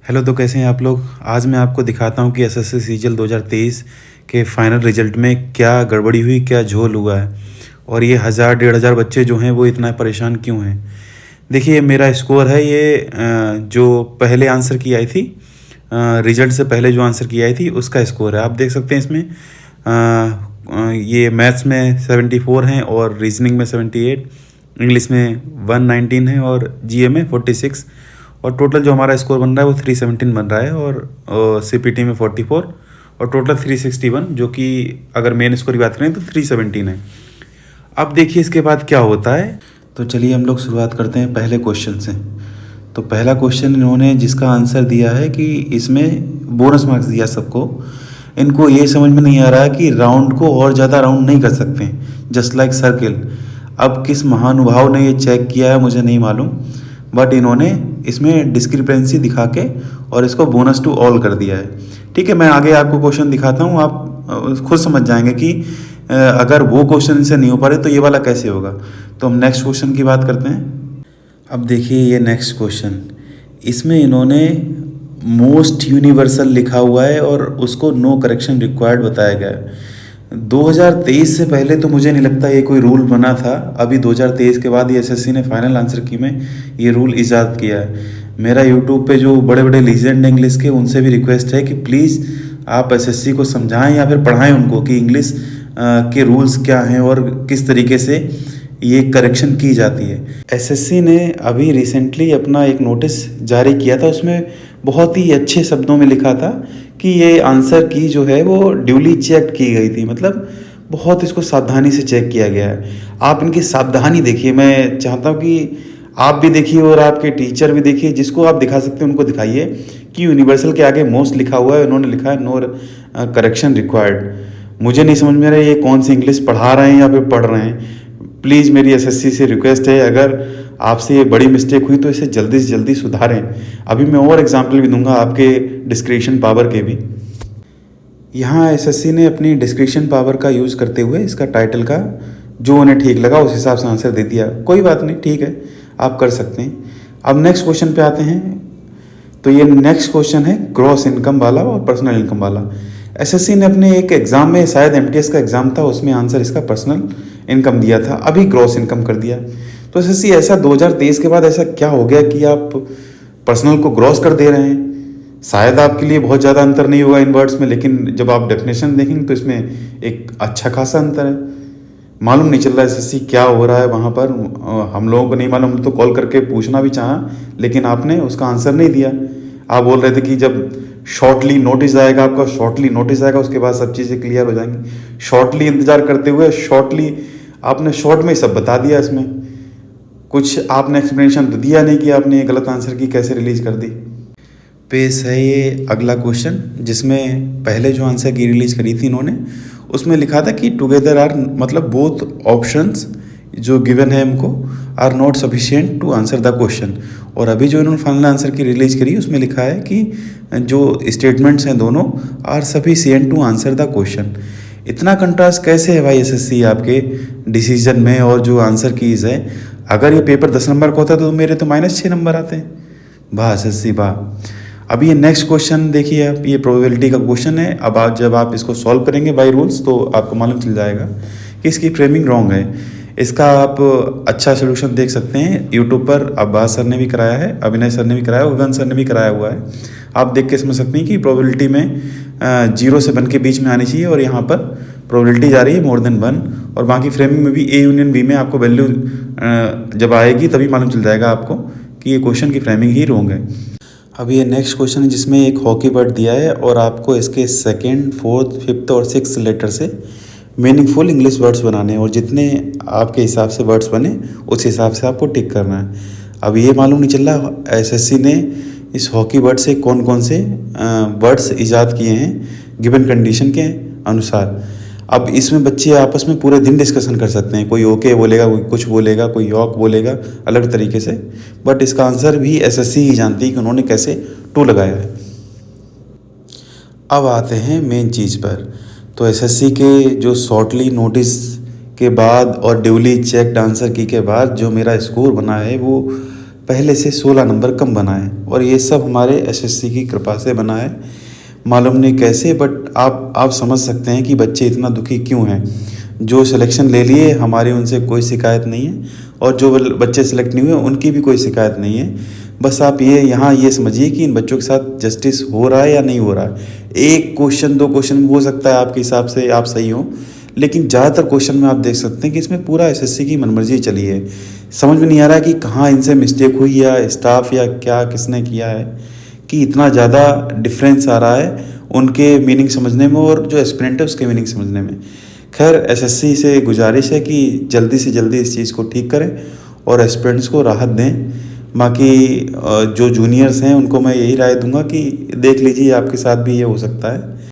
Hello, तो कैसे हैं आप लोग। आज मैं आपको दिखाता हूं कि एसएससी सीजीएल 2023 के फाइनल रिजल्ट में क्या गड़बड़ी हुई, क्या झोल हुआ है और ये 1000-1500 बच्चे जो हैं वो इतना परेशान क्यों हैं। देखिए, मेरा स्कोर है ये जो पहले आंसर की आई थी, रिजल्ट से पहले जो आंसर की आई थी उसका स्कोर है। आप देख सकते हैं इसमें ये मैथ्स में 74 हैं और रीजनिंग में 78, इंग्लिश में 119 है और जीए में 46 और टोटल जो हमारा स्कोर बन रहा है वो 317 बन रहा है और सीपीटी में 44 और टोटल 361, जो कि अगर मेन स्कोर की बात करें तो 317 है। अब देखिए इसके बाद क्या होता है। तो चलिए हम लोग शुरुआत करते हैं पहले क्वेश्चन से। तो पहला क्वेश्चन इन्होंने जिसका आंसर दिया है कि इसमें बोनस मार्क्स दिया सबको। इनको ये समझ में नहीं आ रहा है कि राउंड को और ज़्यादा राउंड नहीं कर सकते, जस्ट लाइक सर्किल। अब किस महानुभाव ने ये चेक किया है मुझे नहीं मालूम, बट इन्होंने इसमें डिस्क्रिपेंसी दिखा के और इसको बोनस टू ऑल कर दिया है। ठीक है, मैं आगे आपको क्वेश्चन दिखाता हूँ, आप खुद समझ जाएंगे कि अगर वो क्वेश्चन से नहीं हो पा रहे तो ये वाला कैसे होगा। तो हम नेक्स्ट क्वेश्चन की बात करते हैं। अब देखिए ये नेक्स्ट क्वेश्चन, इसमें इन्होंने मोस्ट यूनिवर्सल लिखा हुआ है और उसको नो करेक्शन रिक्वायर्ड बताया गया है। 2023 से पहले तो मुझे नहीं लगता ये कोई रूल बना था। अभी 2023 के बाद ये एसएससी ने फाइनल आंसर की में ये रूल ईजाद किया है। मेरा यूट्यूब पे जो बड़े बड़े लीजेंड इंग्लिश के उनसे भी रिक्वेस्ट है कि प्लीज़ आप एसएससी को समझाएं या फिर पढ़ाएं उनको कि इंग्लिश के रूल्स क्या हैं और किस तरीके से ये करेक्शन की जाती है। एसएससी ने अभी रिसेंटली अपना एक नोटिस जारी किया था, उसमें बहुत ही अच्छे शब्दों में लिखा था कि ये आंसर की जो है वो ड्यूली चेक की गई थी, मतलब बहुत इसको सावधानी से चेक किया गया है। आप इनकी सावधानी देखिए, मैं चाहता हूँ कि आप भी देखिए और आपके टीचर भी देखिए, जिसको आप दिखा सकते हैं उनको दिखाइए कि यूनिवर्सल के आगे मोस्ट लिखा हुआ है, उन्होंने लिखा है नो करेक्शन रिक्वायर्ड। मुझे नहीं समझ में आ रहा है ये कौन सी इंग्लिश पढ़ा रहे हैं या फिर पढ़ रहे हैं। प्लीज़ मेरी एसएससी से रिक्वेस्ट है, अगर आपसे ये बड़ी मिस्टेक हुई तो इसे जल्दी से जल्दी सुधारें। अभी मैं और एग्जाम्पल भी दूंगा आपके डिस्क्रिप्शन पावर के भी। यहाँ एसएससी ने अपनी डिस्क्रिप्शन पावर का यूज़ करते हुए इसका टाइटल का जो उन्हें ठीक लगा उस हिसाब से आंसर दे दिया। कोई बात नहीं, ठीक है, आप कर सकते हैं। अब नेक्स्ट क्वेश्चन पे आते हैं। तो ये नेक्स्ट क्वेश्चन है ग्रॉस इनकम वाला और पर्सनल इनकम वाला। एसएससी ने अपने एक एग्ज़ाम में, शायद एमटीएस का एग्ज़ाम था, उसमें आंसर इसका पर्सनल इनकम दिया था, अभी ग्रॉस इनकम कर दिया। तो एसएससी ऐसा 2023 के बाद ऐसा क्या हो गया कि आप पर्सनल को ग्रॉस कर दे रहे हैं। शायद आपके लिए बहुत ज़्यादा अंतर नहीं होगा इन वर्ड्स में, लेकिन जब आप डेफिनेशन देखेंगे तो इसमें एक अच्छा खासा अंतर है। मालूम नहीं चल रहा एसएससी क्या हो रहा है वहाँ पर। हम लोगों को नहीं मालूम, हम तो कॉल करके पूछना भी चाहा, लेकिन आपने उसका आंसर नहीं दिया। आप बोल रहे थे कि जब शॉर्टली नोटिस आएगा, आपका शॉर्टली नोटिस आएगा उसके बाद सब चीज़ें क्लियर हो जाएंगी। शॉर्टली इंतजार करते हुए शॉर्टली आपने शॉर्ट में ही सब बता दिया। इसमें कुछ आपने एक्सप्लेनेशन तो दिया नहीं कि आपने ये गलत आंसर की कैसे रिलीज कर दी। पेश है ये अगला क्वेश्चन, जिसमें पहले जो आंसर की रिलीज करी थी इन्होंने, उसमें लिखा था कि टुगेदर आर, मतलब बोथ ऑप्शंस जो गिवन है हमको, are not sufficient to answer the question. और अभी जो इन्होंने फाइनल आंसर की रिलीज करी उसमें लिखा है कि जो स्टेटमेंट्स हैं दोनों are sufficient to answer the question. इतना कंट्रास्ट कैसे है भाई एसएससी आपके डिसीजन में और जो आंसर कीज है। अगर ये पेपर 10 नंबर का होता तो मेरे तो -6 नंबर आते हैं। वाह एसएससी वाह। अब ये नेक्स्ट क्वेश्चन देखिए आप, ये प्रोबेबिलिटी का क्वेश्चन है। अब आप जब आप इसको सॉल्व करेंगे बाय रूल्स तो आपको मालूम चल जाएगा कि इसकी फ्रेमिंग रॉन्ग है। इसका आप अच्छा सोल्यूशन देख सकते हैं यूट्यूब पर। अब्बास सर ने भी कराया है, अभिनय सर ने भी कराया, उगन सर ने भी कराया हुआ है। आप देख के समझ सकते हैं कि प्रोबेबिलिटी में 0 से 1 के बीच में आनी चाहिए और यहाँ पर प्रोबेबिलिटी जा रही है मोर देन 1। और बाकी फ्रेमिंग में भी ए यूनियन बी में आपको वैल्यू जब आएगी तभी मालूम चल जाएगा आपको कि ये क्वेश्चन की फ्रेमिंग ही रॉन्ग है। अब ये नेक्स्ट क्वेश्चन है जिसमें एक हॉकी वर्ड दिया है और आपको इसके 2nd, 4th, 5th और 6th लेटर से मीनिंगफुल इंग्लिश वर्ड्स बनाने हैं और जितने आपके हिसाब से वर्ड्स बने उस हिसाब से आपको टिक करना है। अब ये मालूम नहीं चल रहा एसएससी ने इस हॉकी वर्ड से कौन कौन से वर्ड्स ईजाद किए हैं गिवन कंडीशन के अनुसार। अब इसमें बच्चे आपस में पूरे दिन डिस्कशन कर सकते हैं, कोई ओके बोलेगा, कोई कुछ बोलेगा, कोई यॉक बोलेगा अलग तरीके से, बट इसका आंसर भी एसएससी ही जानती है कि उन्होंने कैसे टू लगाया है। अब आते हैं मेन चीज़ पर। तो एसएससी के जो शॉर्टली नोटिस के बाद और ड्यूली चेक्ड आंसर की के बाद जो मेरा स्कोर बना है वो पहले से 16 नंबर कम बना है, और ये सब हमारे एसएससी की कृपा से बना है। मालूम नहीं कैसे, बट आप समझ सकते हैं कि बच्चे इतना दुखी क्यों हैं। जो सिलेक्शन ले लिए हमारी उनसे कोई शिकायत नहीं है, और जो बच्चे सिलेक्ट नहीं हुए उनकी भी कोई शिकायत नहीं है। बस आप ये समझिए कि इन बच्चों के साथ जस्टिस हो रहा है या नहीं हो रहा है। एक क्वेश्चन 2 क्वेश्चन हो सकता है आपके हिसाब से आप सही हो, लेकिन ज़्यादातर क्वेश्चन में आप देख सकते हैं कि इसमें पूरा एसएससी की मनमर्जी चली है। समझ में नहीं आ रहा है कि कहाँ इनसे मिस्टेक हुई, या स्टाफ या क्या किसने किया है कि इतना ज़्यादा डिफरेंस आ रहा है उनके मीनिंग समझने में और जो एस्पिरेंट है उसके मीनिंग समझने में। खैर, एसएससी से गुजारिश है कि जल्दी से जल्दी इस चीज़ को ठीक करें और एस्पिरेंट्स को राहत दें। बाकी जो जूनियर्स हैं उनको मैं यही राय दूंगा कि देख लीजिए आपके साथ भी ये हो सकता है।